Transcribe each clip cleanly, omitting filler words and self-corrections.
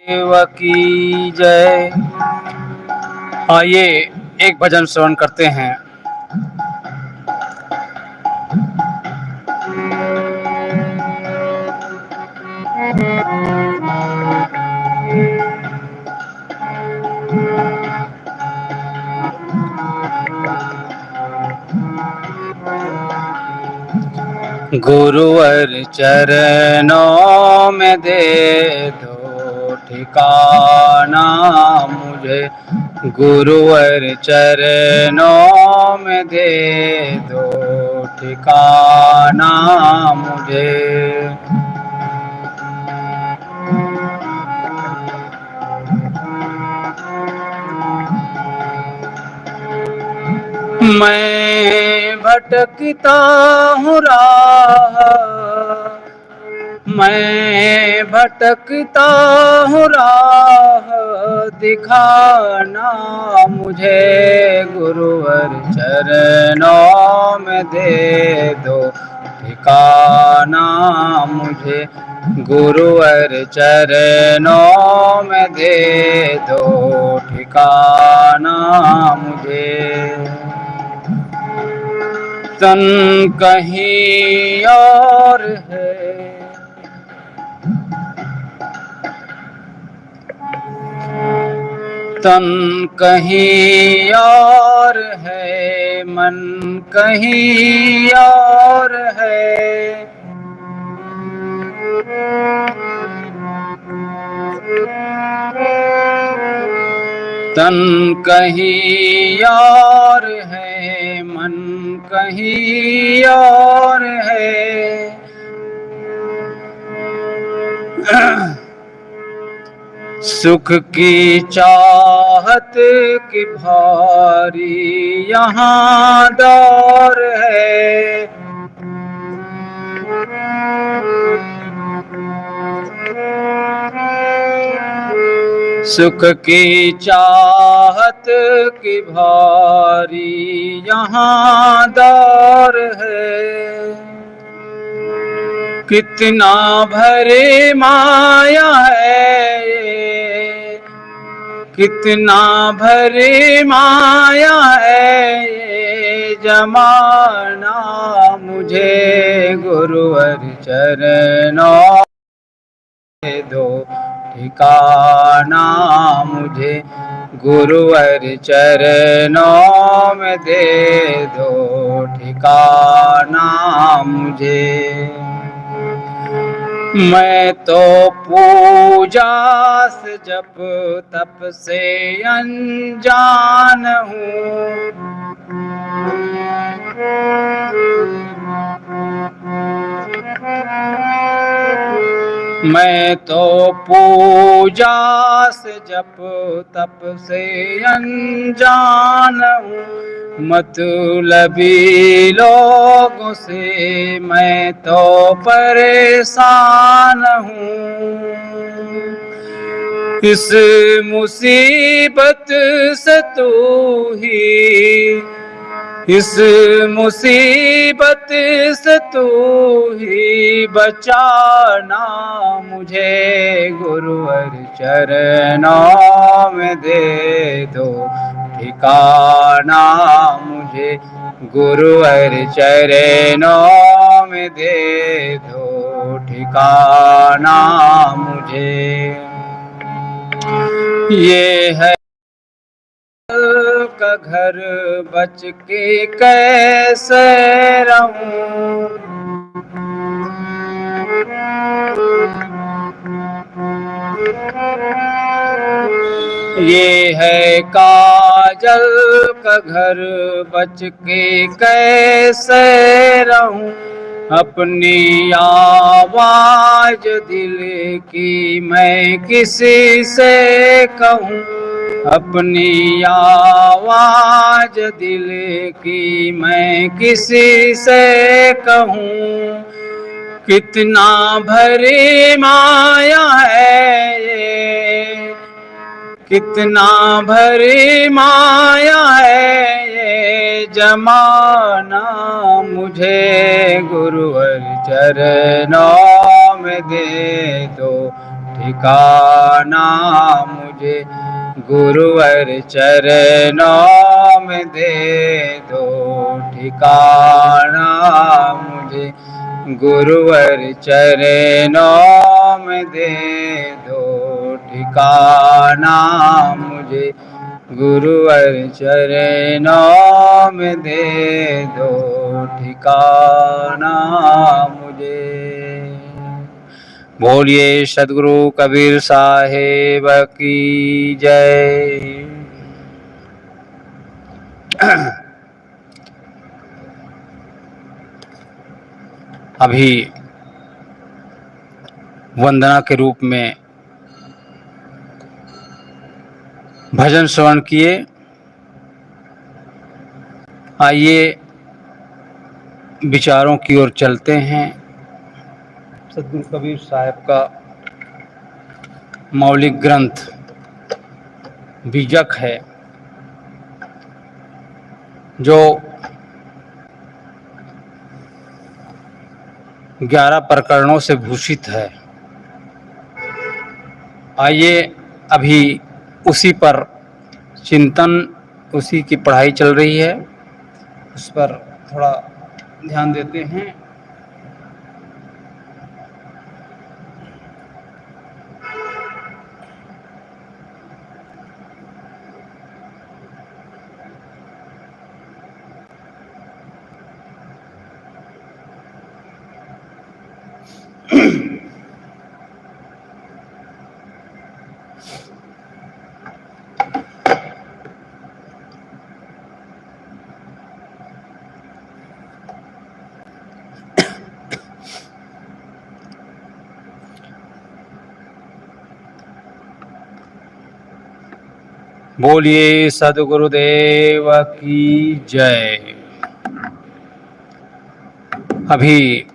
देव की जय। आइए एक भजन श्रवण करते हैं। गुरुवर चरणों में दे दो ठिकाना मुझे, गुरुवर चरणों में दे दो ठिकाना मुझे। मैं भटकता हूँ राह, मैं भटकता हूँ राह, दिखाना मुझे गुरुवर चरणों में दे दो ठिकाना मुझे, गुरुवर चरणों में दे दो ठिकाना मुझे। तन कहीं और है, तन कहीं और है, मन कहीं और है। तन कहीं और है, मन कहीं और है। सुख की चाहत की भारी यहाँ दौर है, सुख की चाहत की भारी यहाँ दौर है। कितना भरे माया है, कितना भरे माया है ये जमाना मुझे, गुरुवर चरणों में दो ठिकाना मुझे, गुरुवर चरणों में दे दो ठिकाना मुझे। मैं तो पूजा से जप तप से अनजान हूँ, मैं तो पूजा से जप तप से अनजान हूँ, मतलबी लोगों से मैं तो परेशान हूँ। इस मुसीबत से तू ही, इस मुसीबत से तू ही बचाना मुझे, गुरुवर चरणों में दे दो ठिकाना मुझे, गुरुवर चरणों में दे दो ठिकाना मुझे। ये है का घर बच के कैसे रहूं, ये है काजल का घर बच के कैसे रहूं, अपनी आवाज दिल की मैं किसी से कहूँ, अपनी आवाज दिल की मैं किसी से कहूँ। कितना भरी माया है ये, कितना भरी माया है ये जमाना मुझे, गुरुवर चरणों में दे दो ठिकाना मुझे गुरुवर चरणों में दे दो ठिकाना मुझे गुरुवर चरणों में दे दो ठिकाना मुझे गुरुवर चरणों में दे दो ठिकाना मुझे। बोलिए सद्गुरु कबीर साहेब की जय। अभी वंदना के रूप में भजन श्रवण किए। आइए विचारों की ओर चलते हैं। सद्गुरु कबीर साहब का मौलिक ग्रंथ बीजक है, जो 11 प्रकरणों से भूषित है। आइए अभी उसी पर चिंतन, उसी की पढ़ाई चल रही है, उस पर थोड़ा ध्यान देते हैं। बोलिए सद्गुरुदेव की जय। अभी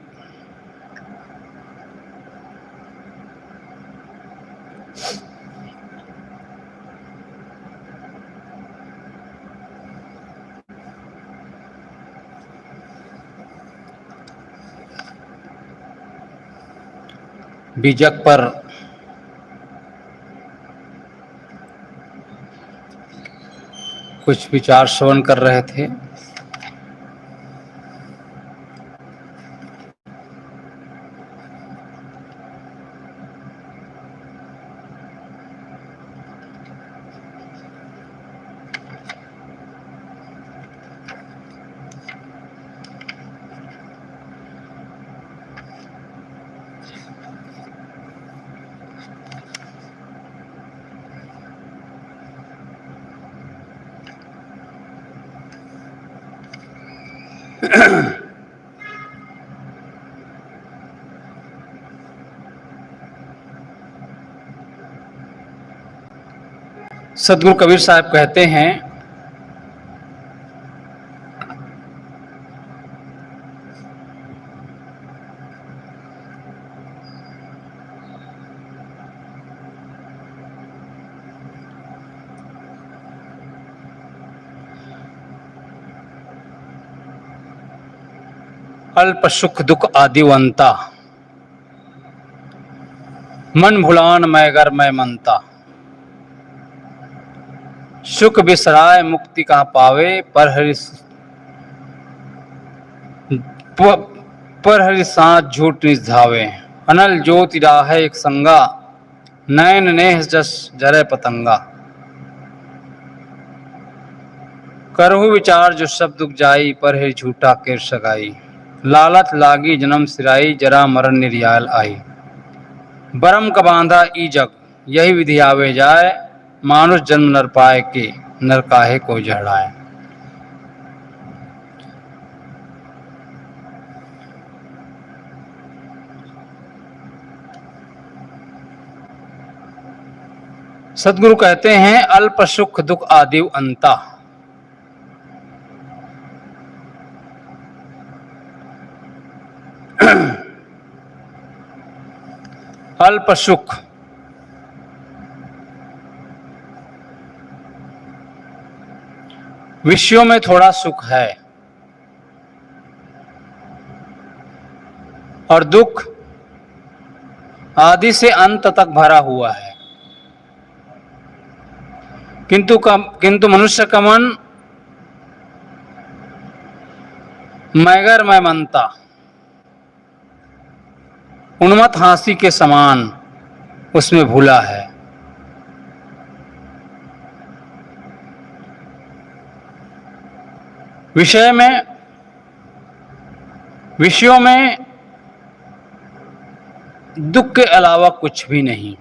बीजक पर कुछ विचार श्रवण कर रहे थे। सद्गुरु कबीर साहब कहते हैं, अल्प सुख दुख आदिवंता, मन भुलान मैं गर मैं मनता, सुख बिसराय मुक्ति कहाँ पावे, पर हरि साथ झूठ निधावे, अनल ज्योति राह एक संगा, नैन नेह जस जरे पतंगा, करहु विचार जो सब दुख जाई, पर है झूठा केर सगाई, लालत लागी जन्म सिराई, जरा मरण निर्याल आई, बरम का बांधा ई जग, यही विधि आवे जाए, मानुष जन्म नर पाए के, नर काहे को जहड़ाए। सद्गुरु कहते हैं, अल्प सुख दुख आदि अंता। अल्प सुख, विषयों में थोड़ा सुख है, और दुख आदि से अंत तक भरा हुआ है। किंतु मनुष्य का मन मैगर मैं मनता, उन्मत्त हांसी के समान उसमें भूला है। विषयों में दुख के अलावा कुछ भी नहीं।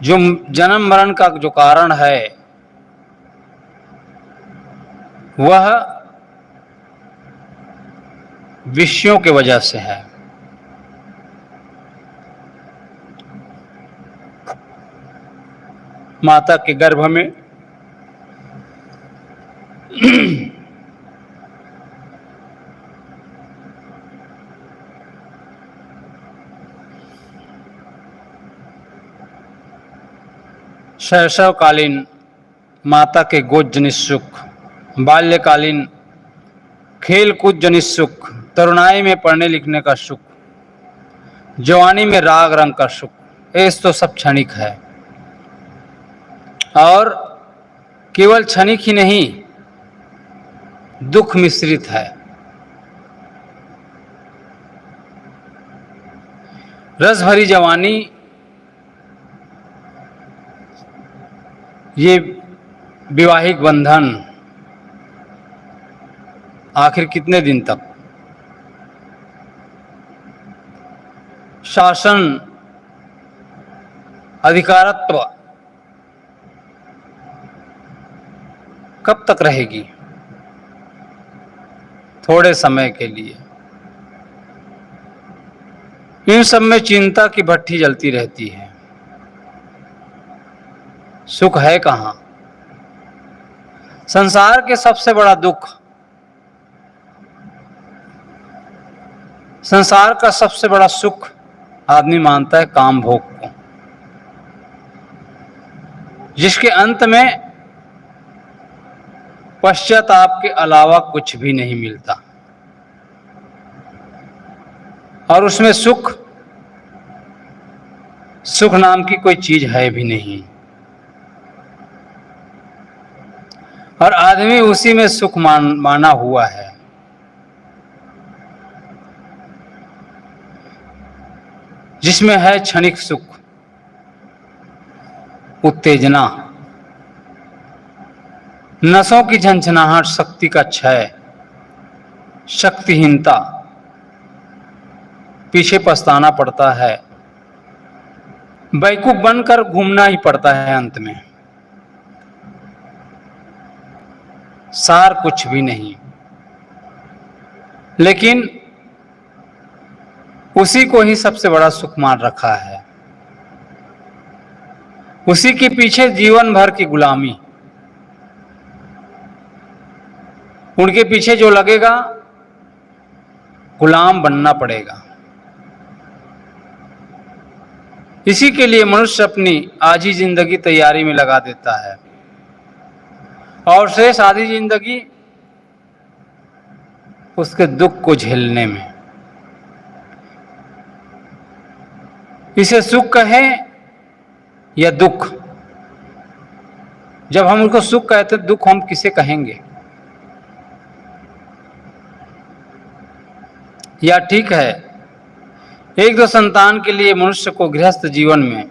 जो जन्म मरण का जो कारण है वह विषयों के वजह से है। माता के गर्भ में शैशवकालीन माता के गोद जनित सुख, बाल्यकालीन खेल कूद जनित सुख, तरुणाई में पढ़ने लिखने का सुख, जवानी में राग रंग का सुख, ये तो सब क्षणिक है। और केवल क्षणिक ही नहीं, दुख मिश्रित है। रस भरी जवानी ये वैवाहिक बंधन आखिर कितने दिन तक? शासन, अधिकारत्व कब तक रहेगी? थोड़े समय के लिए। इन सब में चिंता की भट्ठी जलती रहती है। सुख है कहाँ? संसार के सबसे बड़ा दुख, संसार का सबसे बड़ा सुख आदमी मानता है काम भोग को, जिसके अंत में पश्चाताप के अलावा कुछ भी नहीं मिलता। और उसमें सुख नाम की कोई चीज है भी नहीं। और आदमी उसी में सुख माना हुआ है। जिसमें है क्षणिक सुख, उत्तेजना, नसों की झंझनाहट, शक्ति का क्षय, शक्तिहीनता, पीछे पछताना पड़ता है, बेवकूफ बनकर घूमना ही पड़ता है अंत में। सार कुछ भी नहीं। लेकिन उसी को ही सबसे बड़ा सुख मान रखा है। उसी के पीछे जीवन भर की गुलामी। उनके पीछे जो लगेगा गुलाम बनना पड़ेगा। इसी के लिए मनुष्य अपनी आधी जिंदगी तैयारी में लगा देता है और शेष आधी जिंदगी उसके दुख को झेलने में। इसे सुख कहें या दुख। जब हम उनको सुख कहते हैं, दुख हम किसे कहेंगे? या ठीक है, एक दो संतान के लिए मनुष्य को गृहस्थ जीवन में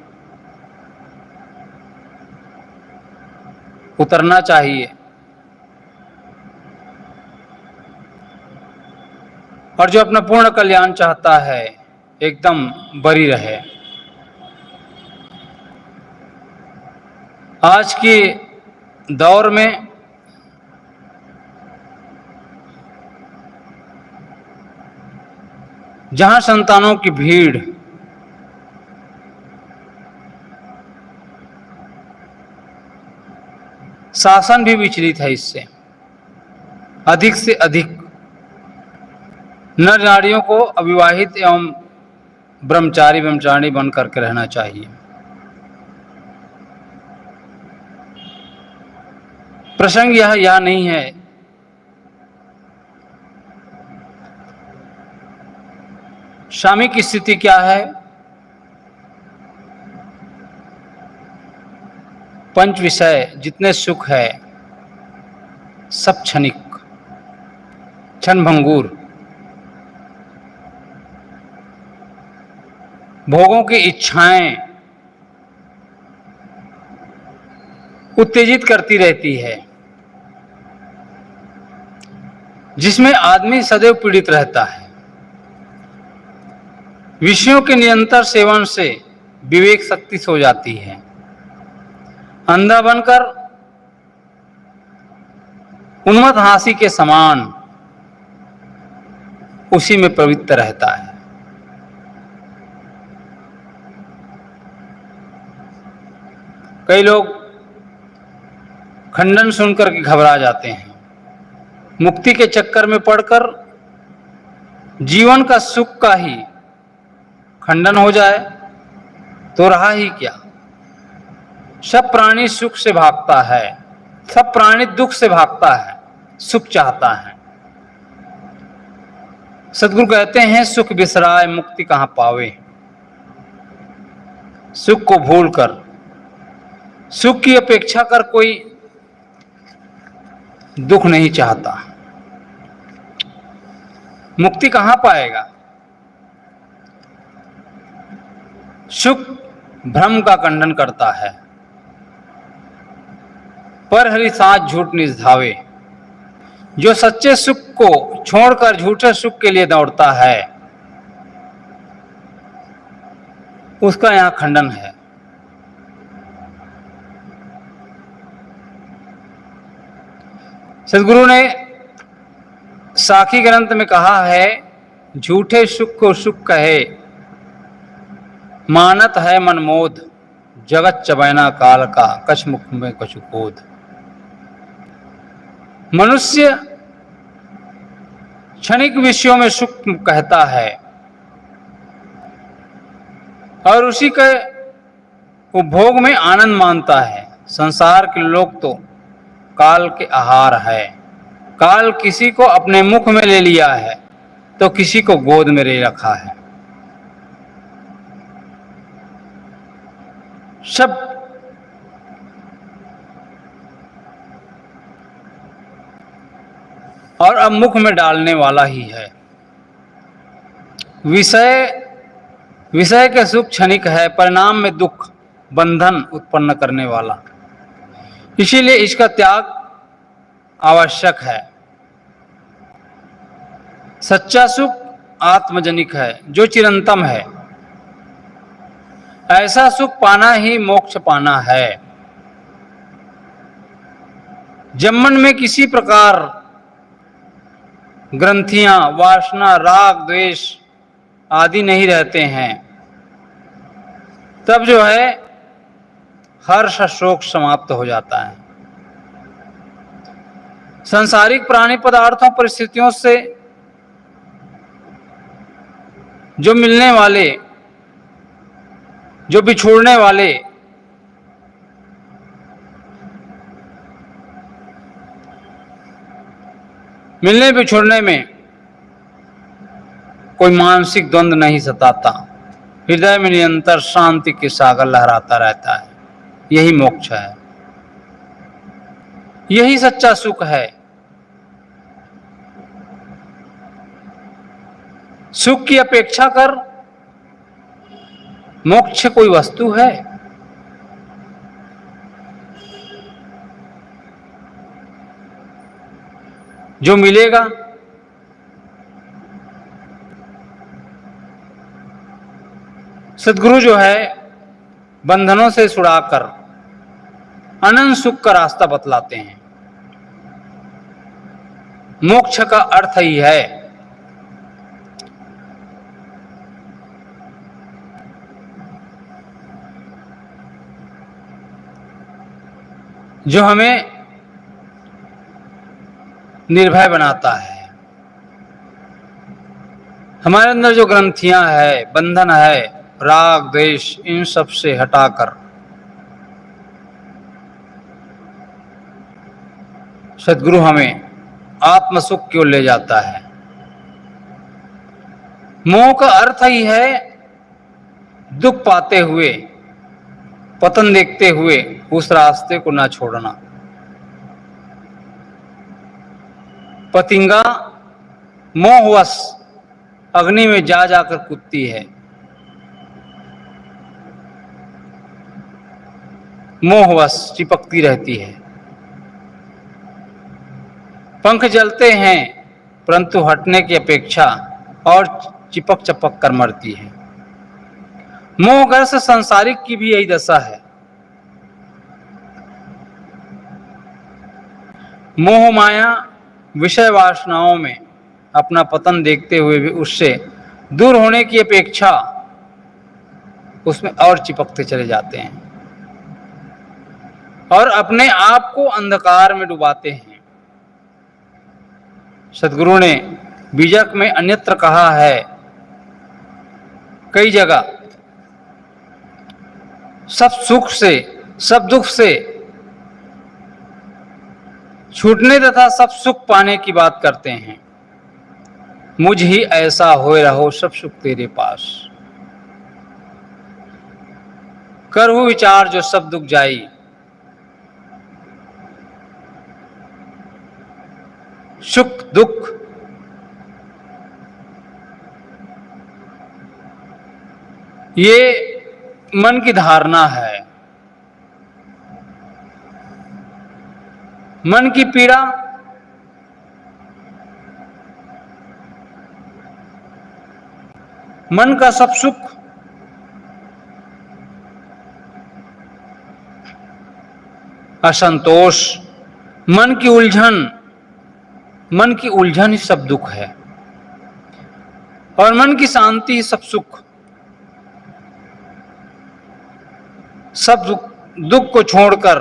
उतरना चाहिए और जो अपना पूर्ण कल्याण चाहता है एकदम बरी रहे। आज के दौर में जहां संतानों की भीड़ शासन भी विचलित है, इससे अधिक से अधिक नर नारियों को अविवाहित एवं ब्रह्मचारी बन करके रहना चाहिए। प्रसंग यह नहीं है स्वामी की स्थिति क्या है? पंच विषय जितने सुख है सब क्षणिक, क्षणभंगुर। भोगों की इच्छाएं उत्तेजित करती रहती है, जिसमें आदमी सदैव पीड़ित रहता है। विषयों के निरंतर सेवन से विवेक शक्ति सो जाती है। अंधा बनकर उन्मत्त हाथी के समान उसी में प्रवृत्त रहता है। कई लोग खंडन सुनकर के घबरा जाते हैं। मुक्ति के चक्कर में पड़कर जीवन का सुख का ही खंडन हो जाए तो रहा ही क्या। सब प्राणी सुख से भागता है, सब प्राणी दुख से भागता है, सुख चाहता है। सद्गुरु कहते हैं सुख बिसराए मुक्ति कहां पावे। सुख को भूलकर, सुख की अपेक्षा कर कोई दुख नहीं चाहता। मुक्ति कहां पाएगा? सुख भ्रम का खंडन करता है, पर हरि साथ झूठ निधावे। जो सच्चे सुख को छोड़कर झूठे सुख के लिए दौड़ता है उसका यहां खंडन है। सद्गुरु ने साखी ग्रंथ में कहा है, झूठे सुख को सुख कहे, मानत है मनमोद, जगत चबैना काल का, कछ मुख में कछु कोद। मनुष्य क्षणिक विषयों में सुख कहता है और उसी के उपभोग में आनंद मानता है। संसार के लोग तो काल के आहार है। काल किसी को अपने मुख में ले लिया है तो किसी को गोद में ले रखा है। सब और अब मुख में डालने वाला ही है। विषय के सुख क्षणिक है, परिणाम में दुख बंधन उत्पन्न करने वाला। इसीलिए इसका त्याग आवश्यक है। सच्चा सुख आत्मजनिक है जो चिरंतन है। ऐसा सुख पाना ही मोक्ष पाना है। जब मन में किसी प्रकार ग्रंथियां, वासना, राग, द्वेष आदि नहीं रहते हैं, तब जो है हर्ष शोक समाप्त हो जाता है। सांसारिक प्राणी पदार्थों परिस्थितियों से जो मिलने वाले, जो बिछोड़ने वाले मिलने बिछोड़ने में कोई मानसिक द्वंद्व नहीं सताता। हृदय में निरंतर शांति के सागर लहराता रहता है। यही मोक्ष है, यही सच्चा सुख है। सुख की अपेक्षा कर मोक्ष कोई वस्तु है? जो मिलेगा सद्गुरु जो है बंधनों से छुड़ाकर अनंत सुख का रास्ता बतलाते हैं। मोक्ष का अर्थ ही है जो हमें निर्भय बनाता है। हमारे अंदर जो ग्रंथियां है, बंधन है, राग द्वेष, इन सब से हटाकर सद्गुरु हमें आत्म सुख की ओर ले जाता है। मोह का अर्थ ही है दुख पाते हुए, पतन देखते हुए उस रास्ते को ना छोड़ना। पतिंगा मोहवश अग्नि में जा जाकर कूदती है, मोहवश चिपकती रहती है। पंख जलते हैं परंतु हटने की अपेक्षा और चिपक चपक कर मरती है। मोहग्रस्त संसारिक की भी यही दशा है। मोह माया विषय वासनाओं में अपना पतन देखते हुए भी उससे दूर होने की अपेक्षा उसमें और चिपकते चले जाते हैं और अपने आप को अंधकार में डुबाते हैं। सद्गुरु ने बीजक में अन्यत्र कहा है कई जगह, सब सुख से सब दुख से छूटने तथा सब सुख पाने की बात करते हैं। मुझ ही ऐसा होए रहो सब सुख तेरे पास, करहु विचार जो सब दुख जाई। सुख दुख ये मन की धारणा है। मन की पीड़ा मन का सब सुख असंतोष, मन की उलझन ही सब दुख है और मन की शांति ही सब सुख। सब दुख को छोड़कर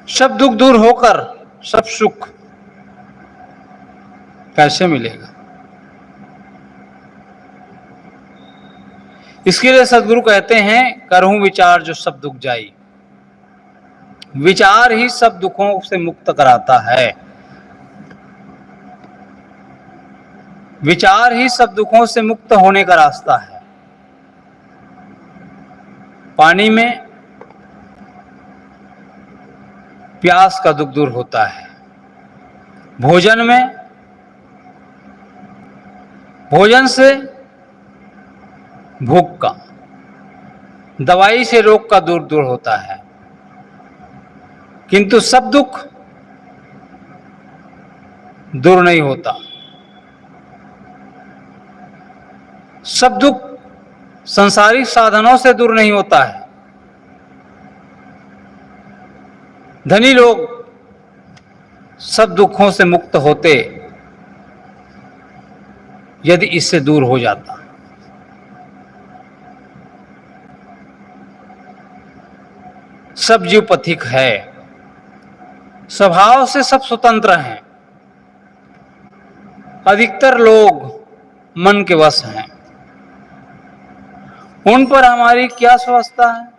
सब दुख दूर होकर सब सुख कैसे मिलेगा? इसके लिए सद्गुरु कहते हैं करहूं विचार जो सब दुख जाई। विचार ही सब दुखों से मुक्त कराता है। विचार ही सब दुखों से मुक्त होने का रास्ता है। पानी में प्यास का दुख दूर होता है, भोजन से भूख का, दवाई से रोग का दूर होता है, किंतु सब दुख दूर नहीं होता। सब दुख सांसारिक साधनों से दूर नहीं होता है। धनी लोग सब दुखों से मुक्त होते यदि इससे दूर हो जाता। सब जीव पथिक है, स्वभाव से सब स्वतंत्र हैं। अधिकतर लोग मन के वश हैं। उन पर हमारी क्या स्वस्था है?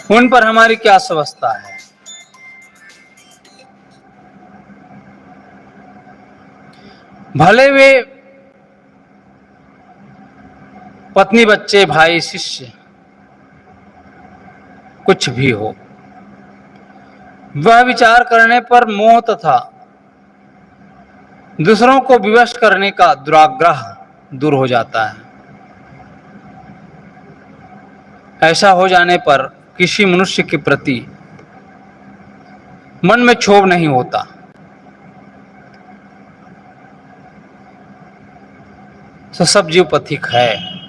उन पर हमारी क्या स्वस्था है? भले वे पत्नी, बच्चे, भाई, शिष्य कुछ भी हो, वह विचार करने पर मोह तथा दूसरों को विवश करने का दुराग्रह दूर हो जाता है। ऐसा हो जाने पर किसी मनुष्य के प्रति मन में क्षोभ नहीं होता। तो सब जीव पथिक है,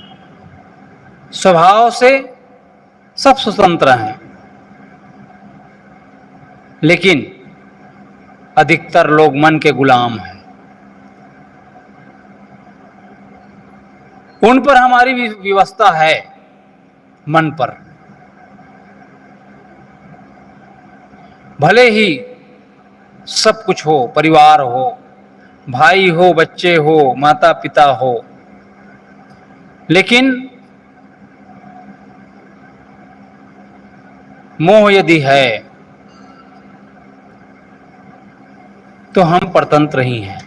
स्वभाव से सब स्वतंत्र हैं, लेकिन अधिकतर लोग मन के गुलाम हैं। उन पर हमारी व्यवस्था है, मन पर। भले ही सब कुछ हो, परिवार हो, भाई हो, बच्चे हो, माता पिता हो, लेकिन मोह यदि है तो हम परतंत्र ही हैं।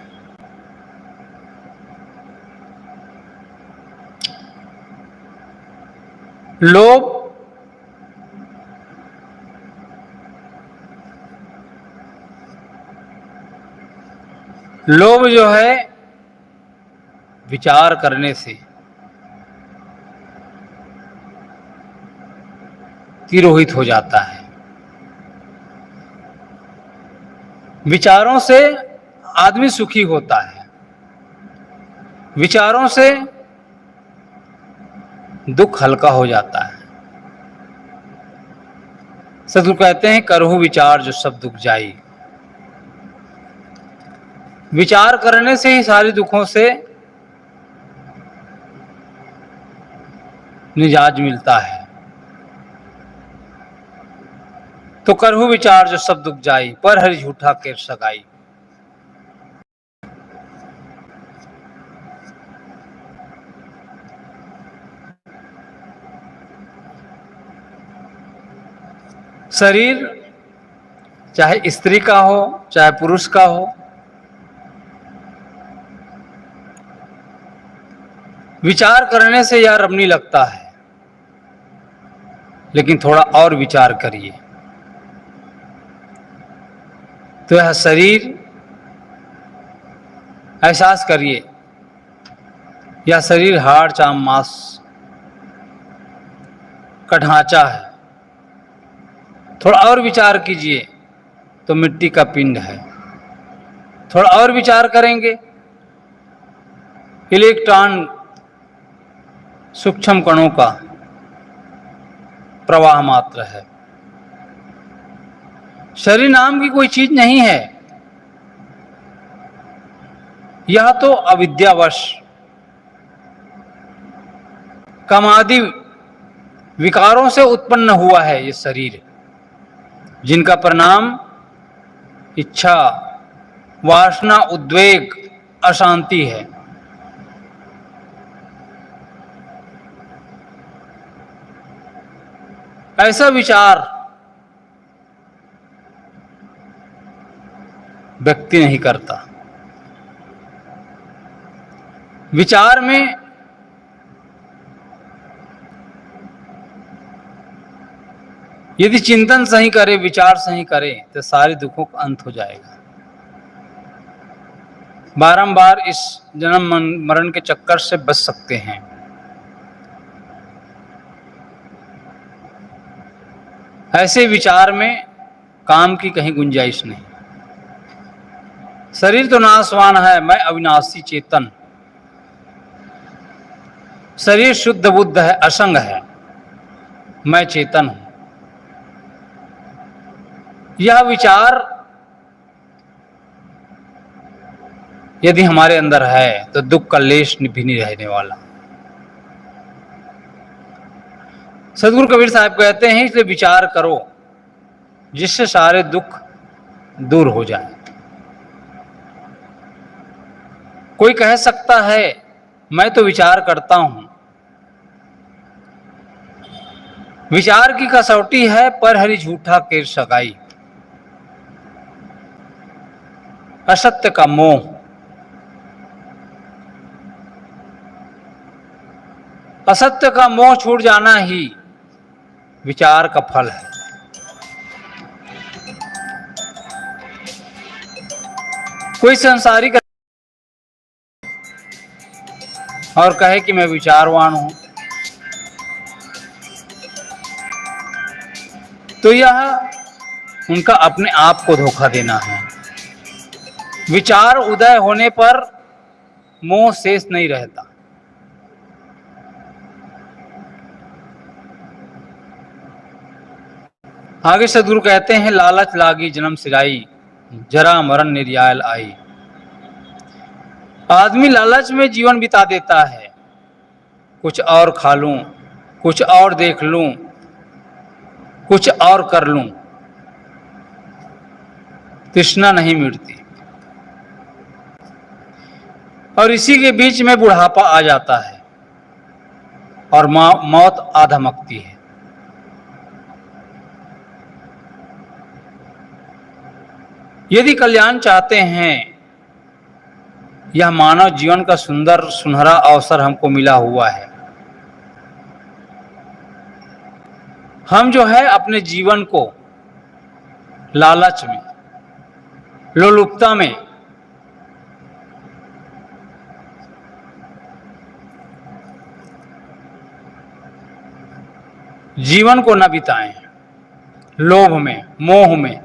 लोभ लोभ जो है विचार करने से तिरोहित हो जाता है। विचारों से आदमी सुखी होता है, विचारों से दुख हल्का हो जाता है। सदगुरु कहते हैं करहु विचार जो सब दुख जाई। विचार करने से ही सारे दुखों से निजात मिलता है। तो करहु विचार जो सब दुख जाई, पर हरि झूठा केर सगाई। शरीर चाहे स्त्री का हो चाहे पुरुष का हो, विचार करने से यार रमणी लगता है, लेकिन थोड़ा और विचार करिए तो यह शरीर, एहसास करिए, यह शरीर हाड़ चाम मांस का ढांचा है। थोड़ा और विचार कीजिए तो मिट्टी का पिंड है। थोड़ा और विचार करेंगे, इलेक्ट्रॉन सूक्ष्म कणों का प्रवाह मात्र है। शरीर नाम की कोई चीज नहीं है, यह तो अविद्यावश कामादि विकारों से उत्पन्न हुआ है। ये शरीर जिनका परिणाम इच्छा, वासना, उद्वेग, अशांति है। ऐसा विचार व्यक्ति नहीं करता। विचार में यदि चिंतन सही करे, विचार सही करे, तो सारे दुखों का अंत हो जाएगा। बारंबार इस जन्म मरण के चक्कर से बच सकते हैं। ऐसे विचार में काम की कहीं गुंजाइश नहीं। शरीर तो नाशवान है, मैं अविनाशी चेतन। शरीर शुद्ध बुद्ध है, असंग है, मैं चेतन हूं। यह विचार यदि हमारे अंदर है तो दुख का लेश भी नहीं रहने वाला। सदगुरु कबीर साहब कहते हैं इसलिए विचार करो जिससे सारे दुख दूर हो जाए। कोई कह सकता है मैं तो विचार करता हूं। विचार की कसौटी है पर हरि झूठा केर सगाई। असत्य का मोह, असत्य का मोह छूट जाना ही विचार का फल है। कोई संसारिक और कहे कि मैं विचारवान हूं, तो यह उनका अपने आप को धोखा देना है। विचार उदय होने पर मोह शेष नहीं रहता। आगे सदगुरु कहते हैं लालच लागी जन्म सिराई, जरा मरण निर्याल आई। आदमी लालच में जीवन बिता देता है, कुछ और खा लूं, कुछ और देख लूं, कुछ और कर लूं। तृष्णा नहीं मिटती, और इसी के बीच में बुढ़ापा आ जाता है और मौत आ धमकती है। यदि कल्याण चाहते हैं, यह मानव जीवन का सुंदर सुनहरा अवसर हमको मिला हुआ है। हम जो है अपने जीवन को लालच में, लोलुपता में, जीवन को न बिताएं, लोभ में, मोह में।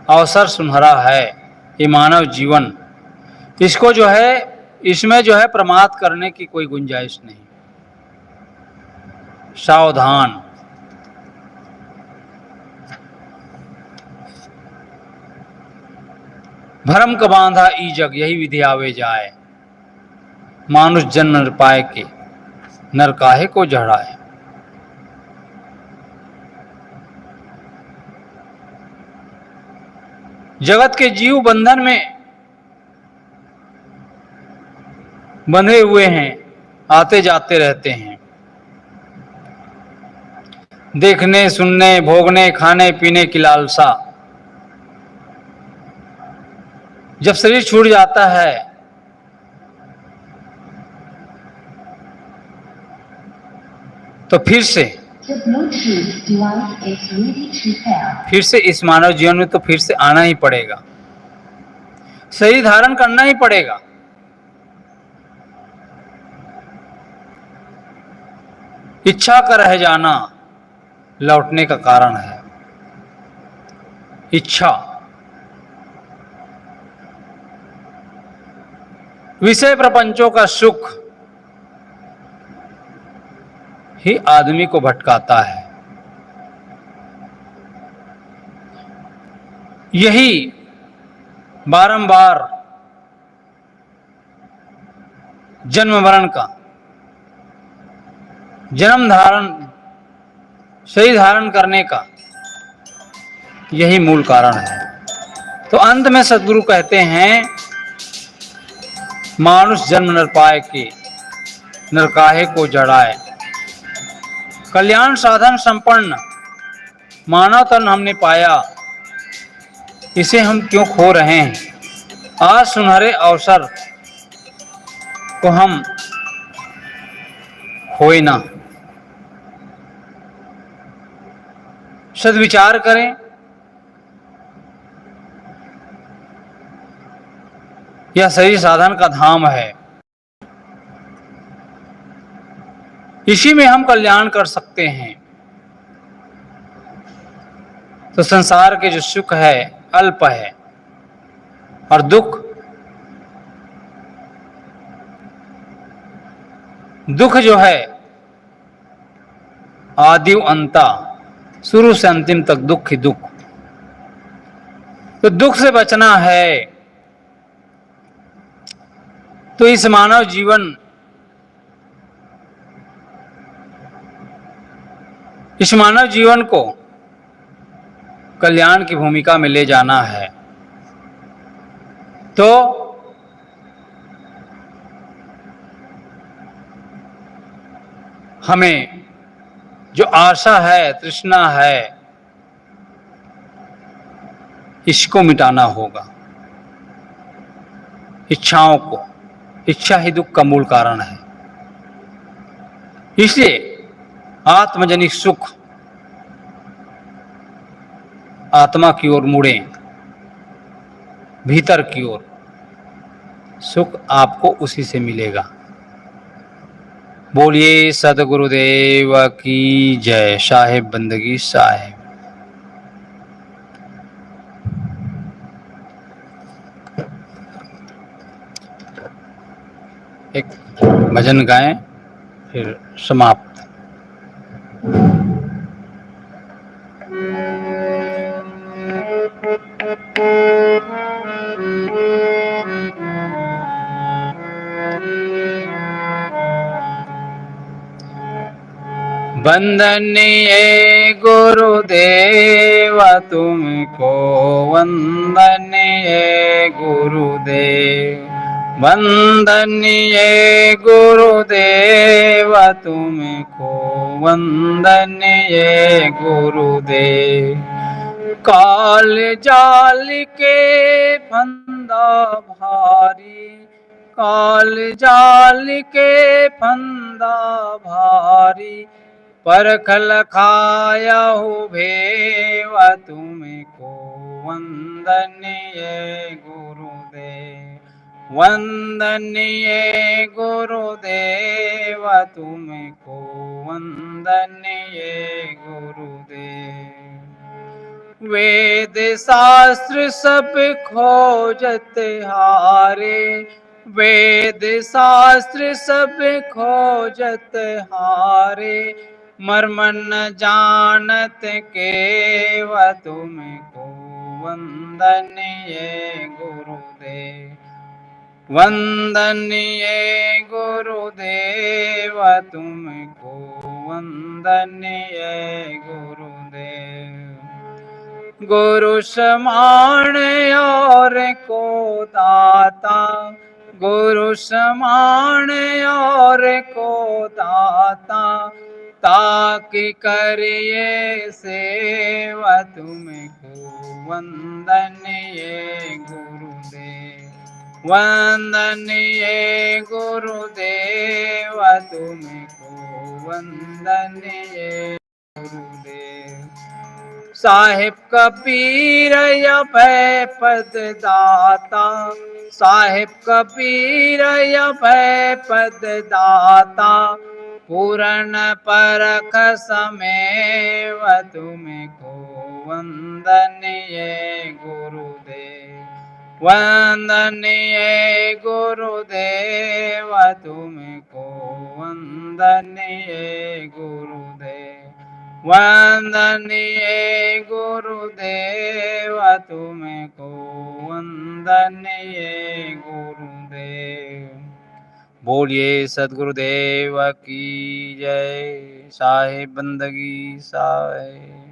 अवसर सुनहरा है ये मानव जीवन, इसको जो है, इसमें जो है प्रमाद करने की कोई गुंजाइश नहीं। सावधान। भरम का बांधा ई जग, यही विधि आवे जाए। मानुष जन्म न पाए के, नर काहे को जड़ाए। जगत के जीव बंधन में बंधे हुए हैं, आते जाते रहते हैं। देखने, सुनने, भोगने, खाने पीने की लालसा। जब शरीर छूट जाता है तो फिर से इस मानव जीवन में तो फिर से आना ही पड़ेगा, शरीर धारण करना ही पड़ेगा। इच्छा का रह जाना लौटने का कारण है। इच्छा, विषय प्रपंचों का सुख ही आदमी को भटकाता है। यही बारंबार जन्म मरण का, जन्म धारण, शरीर धारण करने का यही मूल कारण है। तो अंत में सद्गुरु कहते हैं, मानुष जन्म नर पाए के, नर काहे को जड़ाए। कल्याण साधन संपन्न मानव तन हमने पाया, इसे हम क्यों खो रहे हैं। आज सुनहरे अवसर को हम खोए ना। सद्विचार करें, यह शरीर साधन का धाम है, इसी में हम कल्याण कर सकते हैं। तो संसार के जो सुख है अल्प है, और दुख जो है आदि अंता, शुरू से अंतिम तक दुख ही दुख। तो दुख से बचना है तो इस मानव जीवन, इस मानव जीवन को कल्याण की भूमिका में ले जाना है। तो हमें जो आशा है, तृष्णा है, इसको मिटाना होगा। इच्छाओं को, इच्छा ही दुख का मूल कारण है। इसलिए आत्मजनित सुख, आत्मा की ओर मुड़ें, भीतर की ओर। सुख आपको उसी से मिलेगा। बोलिए सदगुरुदेव की जय। साहेब बंदगी साहेब। एक भजन गाएं, फिर समाप्त। बंधन ये गुरुदेव तुमको वंदनीय गुरुदेव, वंदनीय गुरुदेव तुमको वंदनीय गुरुदेव। काल जाल के फंदा भारी, काल जाल के फंदा भारी, परखल खाया हो भेव तुमको वंदनीय गुरुदेव, वंदनीय गुरुदेव तुमको वंदनीय गुरुदेव। वेद शास्त्र सब खोजत हारे, वेद शास्त्र सब खोजत हारे, मर्म न जानत केव तुमको वंदनीय गुरुदेव, वंदनीय गुरुदेव तुमको वंदनीय गुरुदेव। गुरु समान और को दाता, गुरु समान और को दाता, ताकि करिए सेवा तुमको वंदनीय गुरुदेव, वंदनीय गुरुदेव तुमको वंदनीय गुरुदेव। साहिब कबीर अभय पद दाता, साहिब कबीर अभय पद दाता, पूरन परख समेव तुमको वंदनीय गुरुदेव, वंदनीय गुरुदेव तुमको वंदनीय गुरुदेव, वंदनीय गुरुदेव तुमको वंदनीय गुरुदेव। बोलिए सद्गुरुदेव की जय। साहिब बंदगी साहिब।